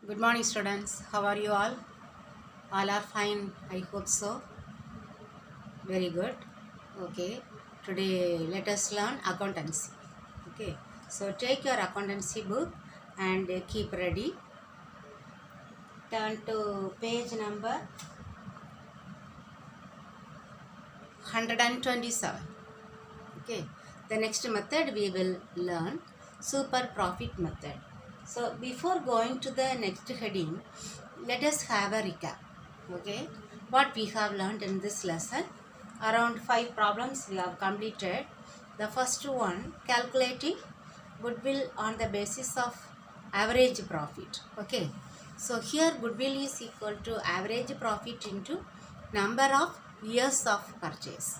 Good morning, students. How are you all? All are fine. I hope so. Very good. Okay. Today, let us learn accountancy. Okay. So, take your accountancy book and keep ready. Turn to page number 127. Okay. The next method we will learn super profit method. So, before going to the next heading, let us have a recap. Okay. What we have learned in this lesson, around 5 problems we have completed. The first one, calculating goodwill on the basis of average profit. Okay. So here goodwill is equal to average profit into number of years of purchase,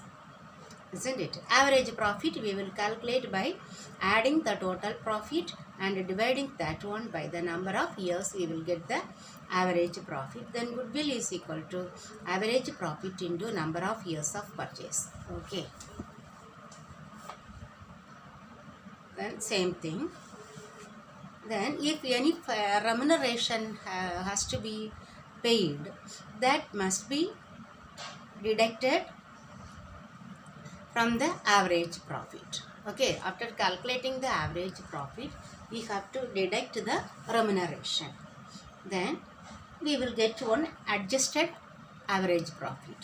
isn't it? Average profit we will calculate by adding the total profit and dividing that one by the number of years. We will get the average profit. Then goodwill is equal to average profit into number of years of purchase. Okay. Then same thing. Then if any remuneration has to be paid, that must be deducted from the average profit. Okay, after calculating the average profit, we have to deduct the remuneration. Then we will get one adjusted average profit.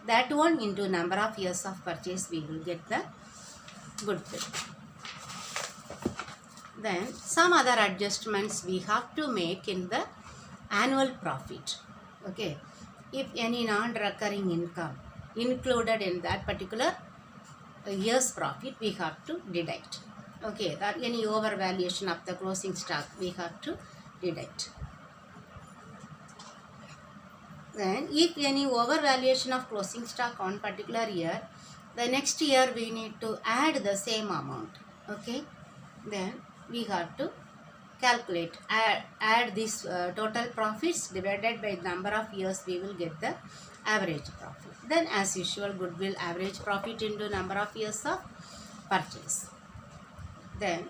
That one into number of years of purchase, we will get the goodwill. Then some other adjustments we have to make in the annual profit. Okay, if any non-recurring income included in that particular year's profit, we have to deduct. Okay, that any overvaluation of the closing stock we have to deduct. Then if any overvaluation of closing stock on particular year, the next year we need to add the same amount. Okay, then we have to calculate, add this total profits divided by number of years, we will get the average profit. Then as usual, goodwill average profit into number of years of purchase. Then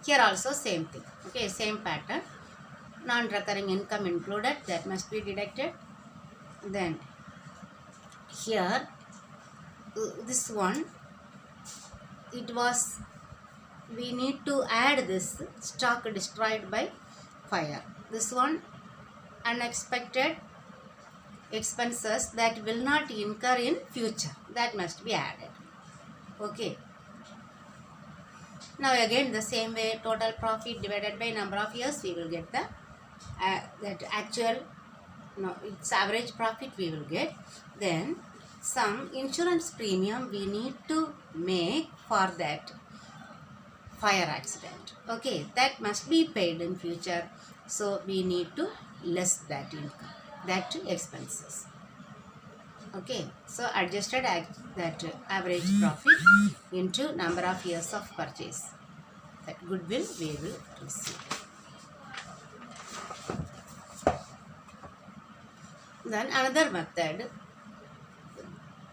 here also same thing. Okay, same pattern. Non-recurring income included, that must be deducted. Then here this one, it was, we need to add this stock destroyed by fire. This one, unexpected expenses that will not incur in future, that must be added. Okay, now again the same way, total profit divided by number of years, we will get the that actual, no, it's average profit we will get. Then some insurance premium we need to make for that fire accident. Okay, that must be paid in future, so we need to less that income, that expenses. Okay, so adjusted that average profit into number of years of purchase, that goodwill we will receive. Then another method,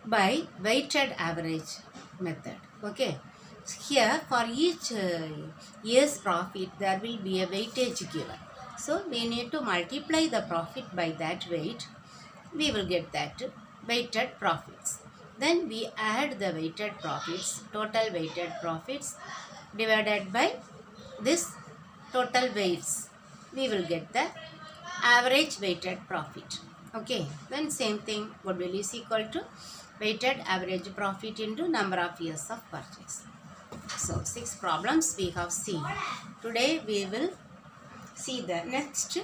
by weighted average method. Okay, here for each year's profit there will be a weightage given, so we need to multiply the profit by that weight, we will get that weighted profits. Then we add the weighted profits, total weighted profits divided by this total weights, we will get the average weighted profit. Okay, then same thing, goodwill is equal to weighted average profit into number of years of purchase. So 6 problems we have seen. Today we will see the next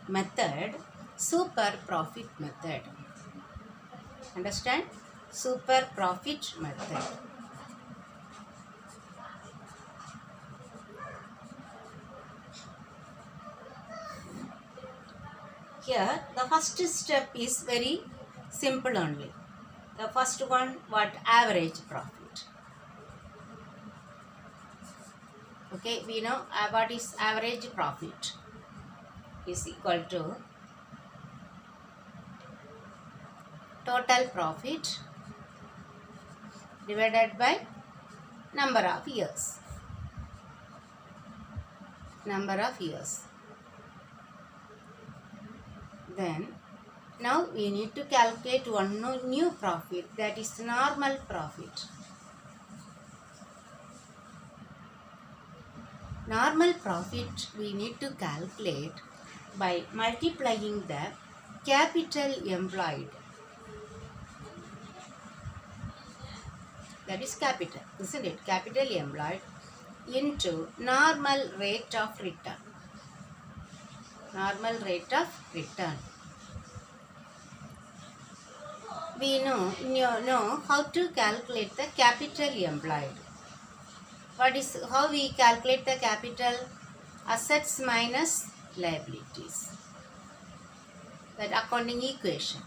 method, super profit method. Understand? Super profit method. Here the first step is very simple only. The first one, what? Average profit. Okay, we know what is average profit is equal to total profit divided by number of years. Number of years. Then now we need to calculate one new profit, that is normal profit. Normal profit we need to calculate by multiplying the capital employed, that is capital, isn't it? Capital employed into normal rate of return. Normal rate of return. We know how to calculate the capital employed. How we calculate the capital? Assets minus liabilities. That accounting equation,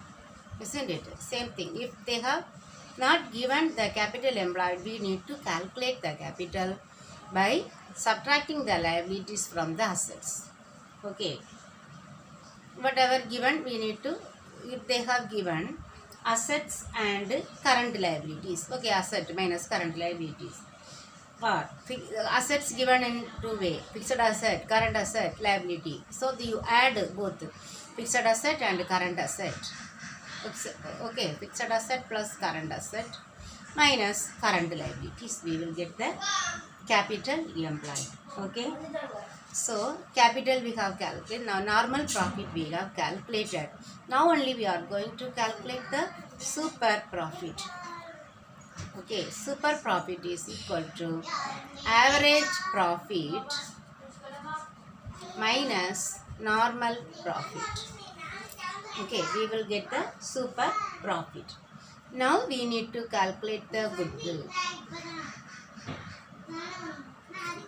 isn't it? Same thing. If they have not given the capital employed, we need to calculate the capital by subtracting the liabilities from the assets. Okay. Whatever given, we need to, if they have given assets and current liabilities. Okay, asset minus current liabilities. Or assets given in two way, fixed asset, current asset, liability. So you add both fixed asset and current asset. Okay, fixed asset plus current asset minus current liabilities. We will get the capital employed. Okay. So capital we have calculated. Now normal profit we have calculated. Now only we are going to calculate the super profit. Okay, super profit is equal to average profit minus normal profit. Okay, we will get the super profit. Now we need to calculate the goodwill.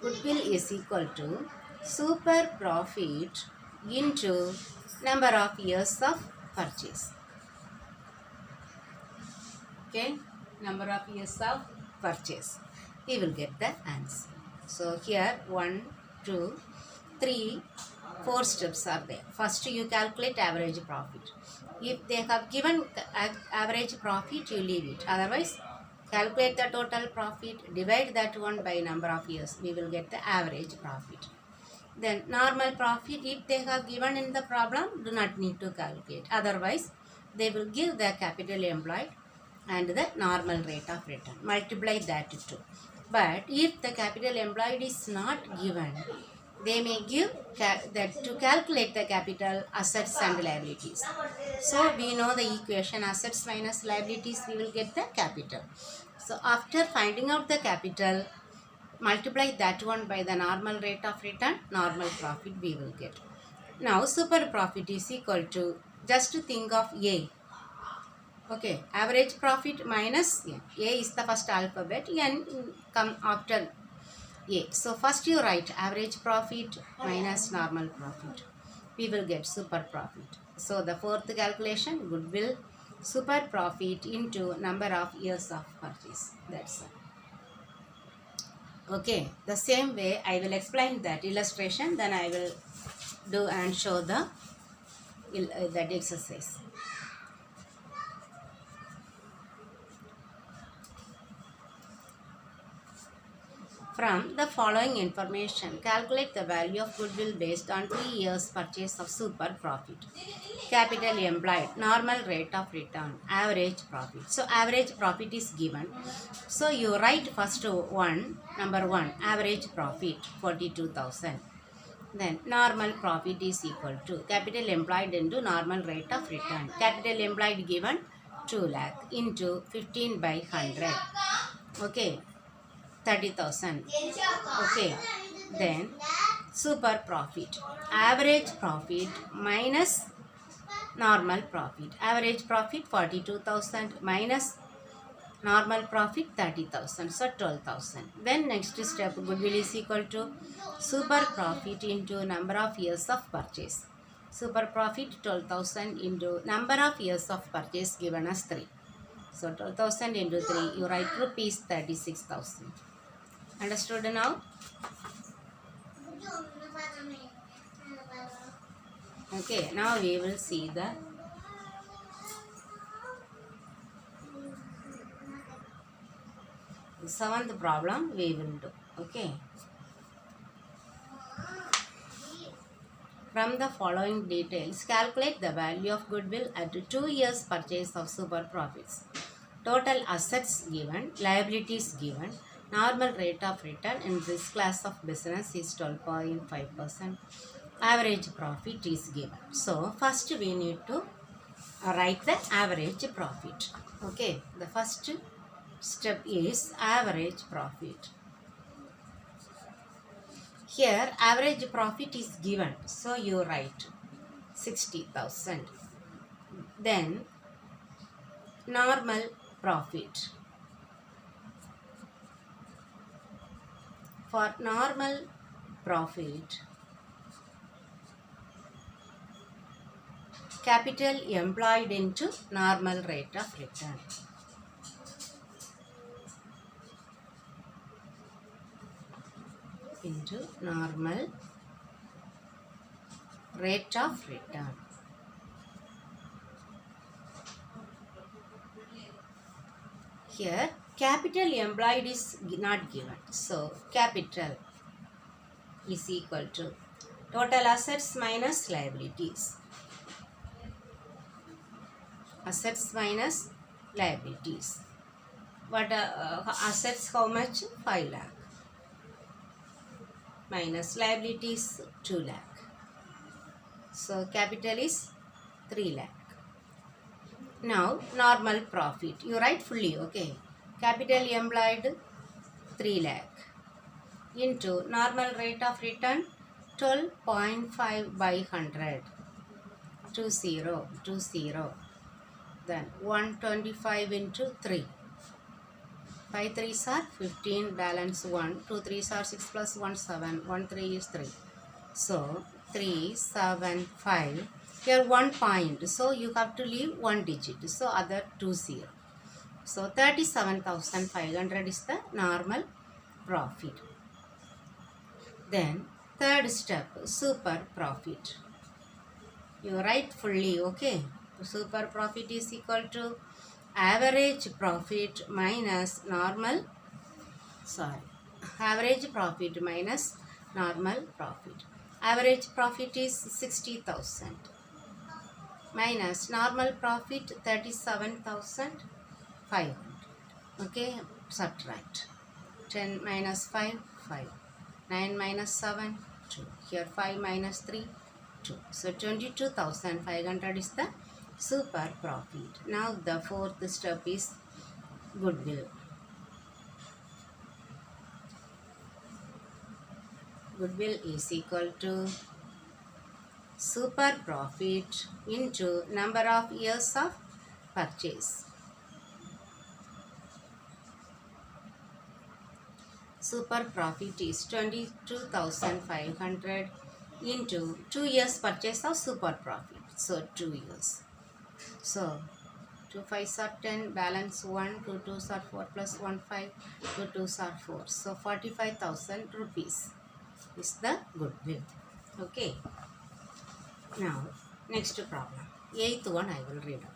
Goodwill is equal to super profit into number of years of purchase. Okay, number of years of purchase. We will get the answer. So here 1, 2, 3, 4 steps are there. First you calculate average profit. If they have given average profit, you leave it. Otherwise, calculate the total profit, divide that one by number of years. We will get the average profit. Then normal profit, if they have given in the problem, do not need to calculate. Otherwise, they will give the capital employed and the normal rate of return. Multiply that too. But if the capital employed is not given, they may give that to calculate the capital, assets and liabilities. So we know the equation, assets minus liabilities, we will get the capital. So after finding out the capital, multiply that one by the normal rate of return, normal profit we will get. Now super profit is equal to, just to think of A. Okay, average profit minus N. A is the first alphabet, N come after A. So first you write average profit minus normal profit. We will get super profit. So the fourth calculation, goodwill, super profit into number of years of purchase. That's all. Okay, the same way I will explain that illustration, then I will do and show that exercise. From the following information, calculate the value of goodwill based on 3 years purchase of super profit. Capital employed, normal rate of return, average profit. So average profit is given. So you write first one, number 1, average profit 42,000. Then normal profit is equal to capital employed into normal rate of return. Capital employed given 2 lakh into 15 by 100. Okay. 30,000. Okay. Then super profit. Average profit minus normal profit. Average profit 42,000 minus normal profit 30,000. So 12,000. Then next step, goodwill is equal to super profit into number of years of purchase. Super profit 12,000 into number of years of purchase given as 3. So 12,000 into 3, you write rupees 36,000. Understood now? Okay, now we will see the seventh problem we will do. Okay. From the following details, calculate the value of goodwill at 2 years purchase of super profits. Total assets given, liabilities given, normal rate of return in this class of business is 12.5%. Average profit is given. So, first we need to write the average profit. Okay, the first step is average profit. Here, average profit is given. So, you write 60,000. Then, normal profit. For normal profit, capital employed into normal rate of return. Into normal rate of return. Here, capital employed is not given. So, capital is equal to total assets minus liabilities. Assets minus liabilities. What assets how much? 5 lakh. Minus liabilities 2 lakh. So capital is 3 lakh. Now normal profit. You write fully, okay. Capital employed 3 lakh into normal rate of return 12.5 by 100. 20. Then 125 into 3. 5 3s are 15, balance 1. 2 3s are 6 plus 1 7. 1 3 is 3. So 3 7 5. Here 1 point. So you have to leave 1 digit. So other 20. So 37,500 is the normal profit. Then third step, super profit. You write fully, okay. Super profit is equal to average profit minus normal, average profit minus normal profit. Average profit is 60,000 minus normal profit 37,500. Okay, subtract. 10 minus 5, 5. 9 minus 7, 2. Here 5 minus 3, 2. So 22,500 is the super profit. Now the fourth step is goodwill. Goodwill is equal to super profit into number of years of purchase. Super profit is 22,500 into 2 years purchase of super profit. So 2 years. So 2 5s are 10, balance 1, 2 2s are 4 plus 1 5, 2 2s are 4. So 45,000 rupees is the goodwill. Okay. Now next problem. 8th one I will read out.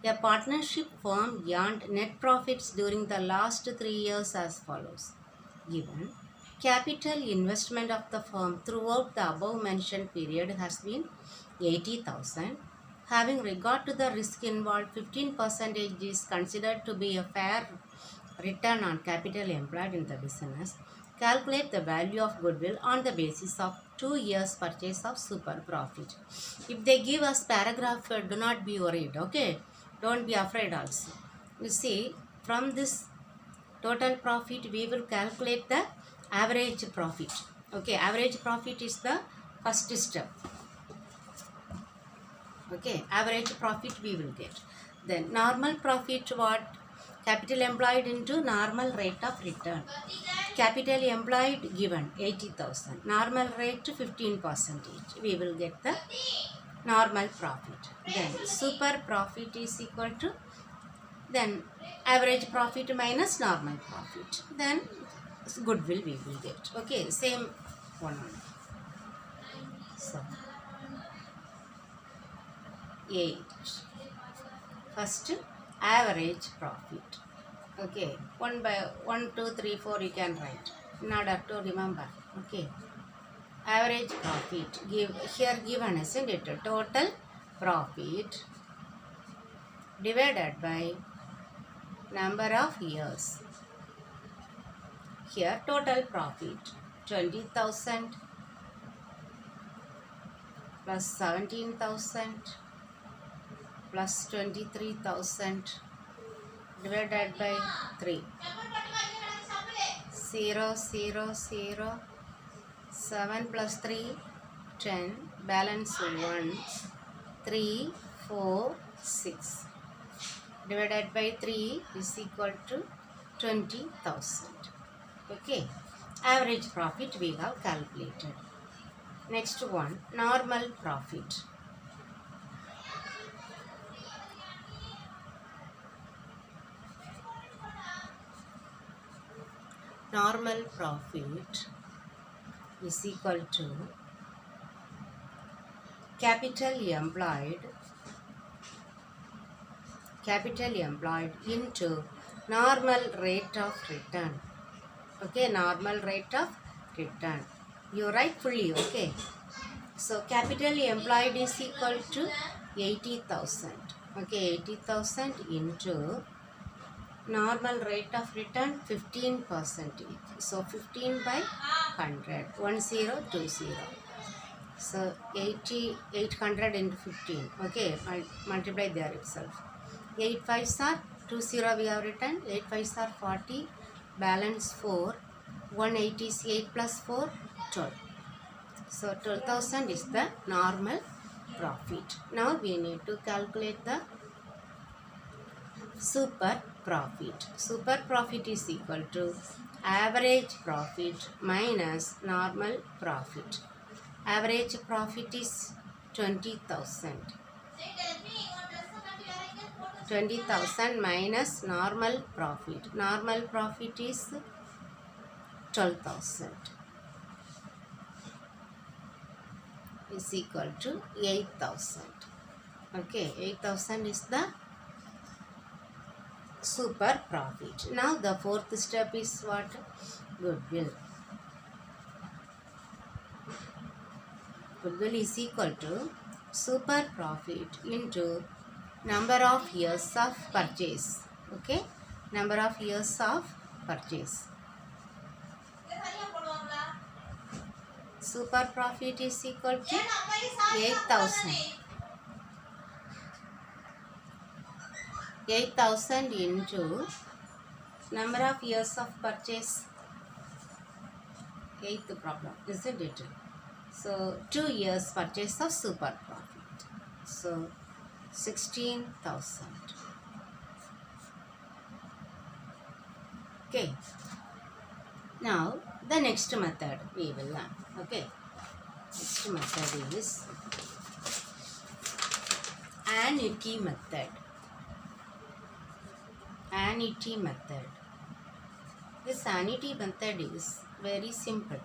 A partnership firm earned net profits during the last 3 years as follows. Given capital investment of the firm throughout the above mentioned period has been 80,000. Having regard to the risk involved, 15% is considered to be a fair return on capital employed in the business. Calculate the value of goodwill on the basis of 2 years purchase of super profit. If they give us paragraph, do not be worried, okay? Don't be afraid also. You see, from this total profit, we will calculate the average profit. Okay, average profit is the first step. Okay, average profit we will get. Then normal profit, what? Capital employed into normal rate of return. Capital employed given 80,000. Normal rate 15%. We will get the normal profit. Then super profit is equal to then average profit minus normal profit. Then goodwill we will get. Okay, same one only. So 8. First average profit. Okay, 1 by 1 2 3 4 you can write in order to remember. Okay, average profit. Here given, isn't it? Total profit divided by number of years. Here total profit 20,000 plus 17,000 plus 23,000 divided by 3. 0, 0, 0. 7 plus 3, 10. Balance 1, 3, 4, 6. Divided by 3 is equal to 20,000. Okay. Average profit we have calculated. Next one, normal profit. Normal profit is equal to capital employed into normal rate of return. Okay, normal rate of return. You write fully, okay. So capital employed is equal to 80,000. Okay, 80,000 into normal rate of return 15%. So 15 by 100, 1020. So 800 into 15. Okay, multiply there itself. 8 5s are 20 we have written. 8 5s are 40. Balance 4. 180 is 8 plus 4, 12. So 12,000 is the normal profit. Now we need to calculate the super profit. Super profit is equal to average profit minus normal profit. Average profit is 20,000. 20,000 minus normal profit. Normal profit is 12,000 is equal to 8,000. Okay, 8,000 is the super profit. Now the fourth step is what? Goodwill. Goodwill is equal to super profit into number of years of purchase. Okay, number of years of purchase. Super profit is equal to 8,000. 8,000 into number of years of purchase. Eighth problem, isn't it? So 2 years purchase of super profit. So 16,000. Okay. Now the next method we will learn. Okay. Next method is annuity method. Annuity method. This annuity method is very simple.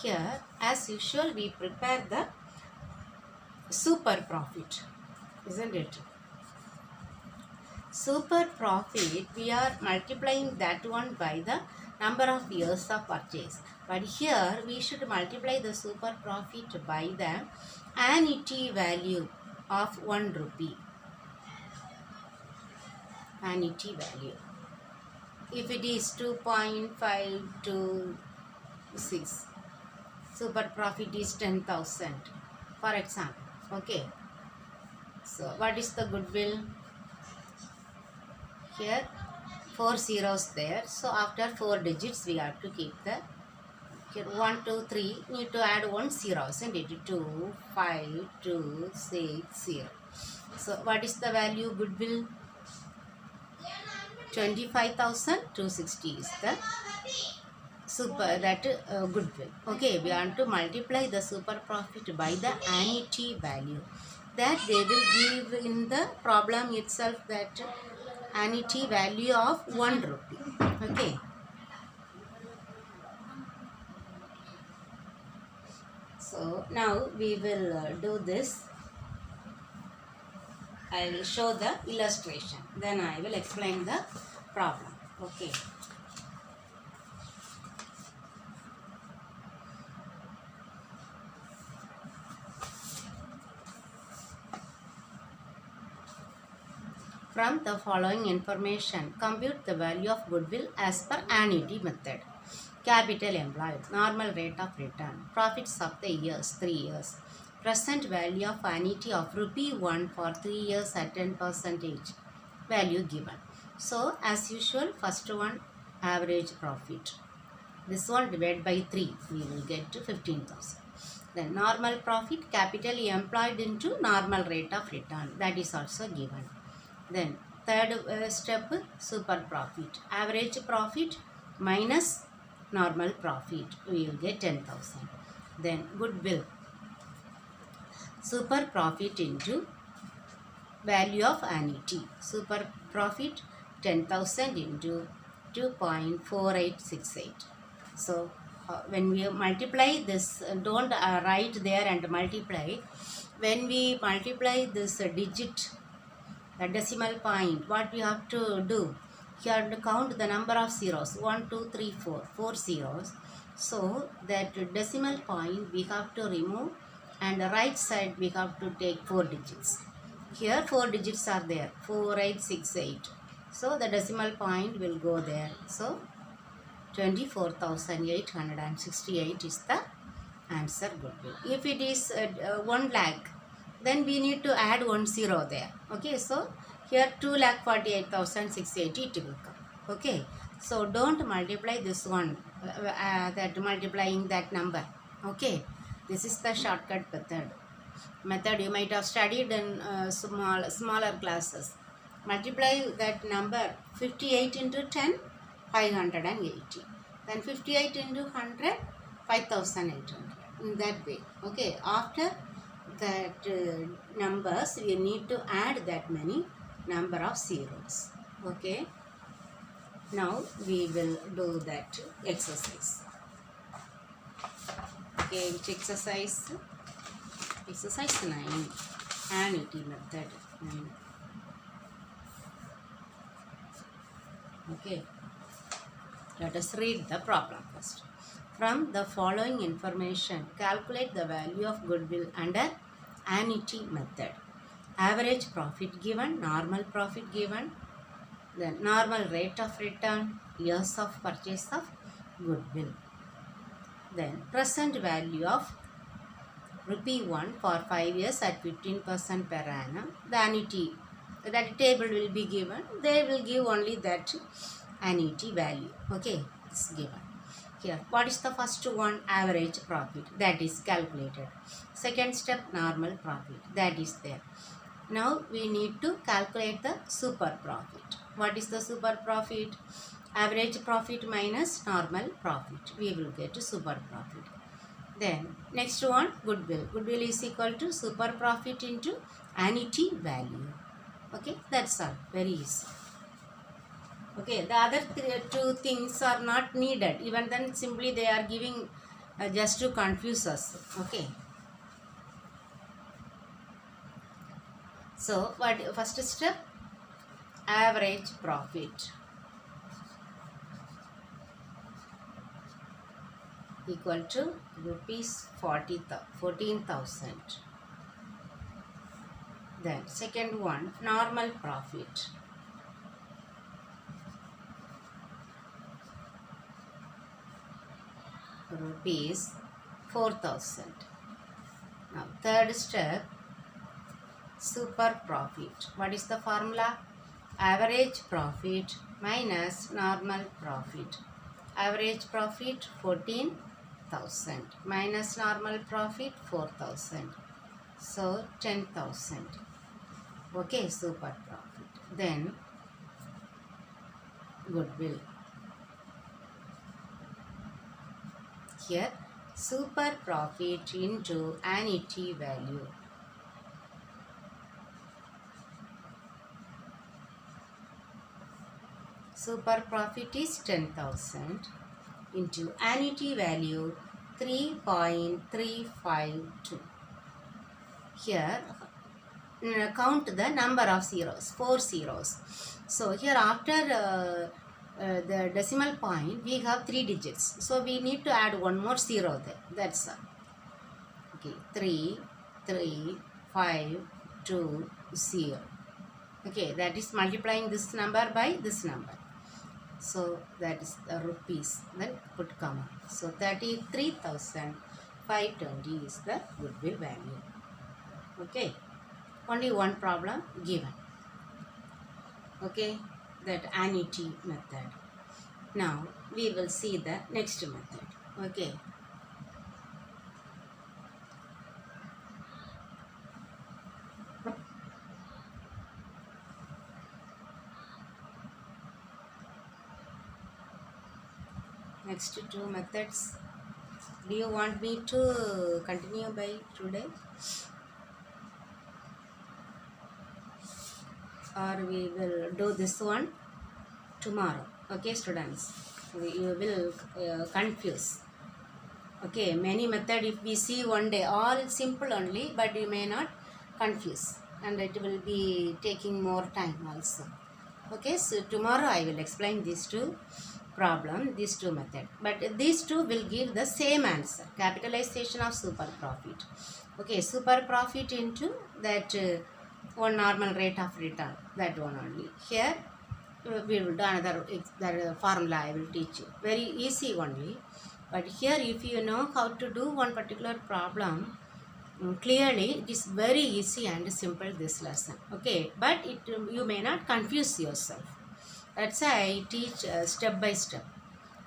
Here, as usual, we prepare the super profit, isn't it? Super profit, we are multiplying that one by the number of years of purchase. But here, we should multiply the super profit by the annuity value of 1 rupee. Annuity value. If it is 2.526, super profit is 10,000, for example. Okay. So, what is the goodwill? Here, 4 zeros there. So, after 4 digits, we have to keep the here 1, 2, 3. Need to add 1 zero, isn't it? 2, 5, 2, 6, 0. So, what is the value goodwill? 25,260 is the goodwill. Okay, we want to multiply the super profit by the annuity value. That they will give in the problem itself that annuity value of 1 rupee. Okay. So now we will do this. I will show the illustration. Then I will explain the problem. Okay. From the following information, compute the value of goodwill as per annuity method. Capital employed, normal rate of return, profits of the years, 3 years. Present value of annuity of rupee 1 for 3 years at 10% value given. So, as usual, first one, average profit. This one divided by 3, we will get to 15,000. Then normal profit, capital employed into normal rate of return, that is also given. Then third step, super profit. Average profit minus normal profit, we will get 10,000. Then goodwill. Super profit into value of annuity. Super profit 10,000 into 2.4868. So when we multiply this, don't write there and multiply. When we multiply this digit, the decimal point, what we have to do? Here to count the number of zeros, 1, 2, 3, 4, 4 zeros. So that decimal point we have to remove, and the right side we have to take 4 digits. Here 4 digits are there, 4868. So the decimal point will go there. So 24,868 is the answer goodwill. If it is 1 lakh, then we need to add 1 zero there. Okay, so here 2,48,680 it will come. Okay, so don't multiply this one, that multiplying that number. Okay, this is the shortcut method you might have studied in smaller classes. Multiply that number 58 into 10, 580. Then 58 into 100, 5,800. In that way. Okay, after that numbers, we need to add that many number of zeros. Okay, now we will do that exercise. Okay, which exercise? Exercise 9, annuity method 9. Okay, let us read the problem first. From the following information, calculate the value of goodwill under annuity method. Average profit given, normal profit given, then normal rate of return, years of purchase of goodwill. Then present value of rupee 1 for 5 years at 15% per annum. The annuity, that table will be given. They will give only that annuity value. Okay, it's given. Here, what is the first one? Average profit, that is calculated. Second step, normal profit, that is there. Now we need to calculate the super profit. What is the super profit? Average profit minus normal profit. We will get to super profit. Then next one, goodwill. Goodwill is equal to super profit into annuity value. Okay, that's all. Very easy. Okay, the other two things are not needed. Even then, simply they are giving just to confuse us. Okay. So, what first step? Average profit equal to rupees 14,000. Then second one, normal profit. Rupees 4,000. Now third step, super profit. What is the formula? Average profit minus normal profit. Average profit 14,000 minus normal profit 4,000. So 10,000. Okay, super profit. Then goodwill. Here super profit into annuity value. Super profit is 10,000 into annuity value 3.352. Here count the number of zeros, 4 zeros. So here after the decimal point we have 3 digits. So we need to add one more zero there. That's all. Okay, 3, 3, 5, 2, 0. Okay, that is multiplying this number by this number. So that is the rupees. Then put comma. So 33,520 is the goodwill value. Okay, only one problem given. Okay, that annuity method. Now we will see the next method. Okay. Next two methods. Do you want me to continue by today, or we will do this one tomorrow? Okay, students, you will confuse. Okay, many method if we see one day, all simple only, but you may not confuse, and it will be taking more time also. Okay, so tomorrow I will explain these two problem, these two method, but these two will give the same answer, capitalization of super profit. Okay, super profit into that one normal rate of return, that one only. Here we will do another formula I will teach you, very easy only. But here if you know how to do one particular problem, clearly it is very easy and simple this lesson. Okay, but you may not confuse yourself. That's why I teach step by step.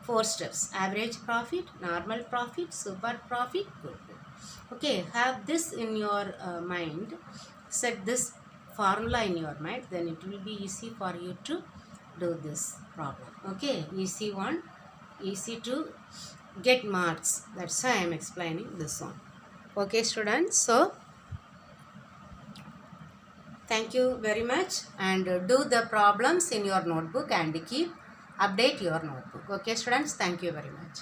4 steps: average profit, normal profit, super profit, goodwill. Okay, have this in your mind. Set this formula in your mind, then it will be easy for you to do this problem. Okay, easy one, easy to get marks. That's why I am explaining this one. Okay, students, so thank you very much, and do the problems in your notebook and keep update your notebook. Okay, students, thank you very much.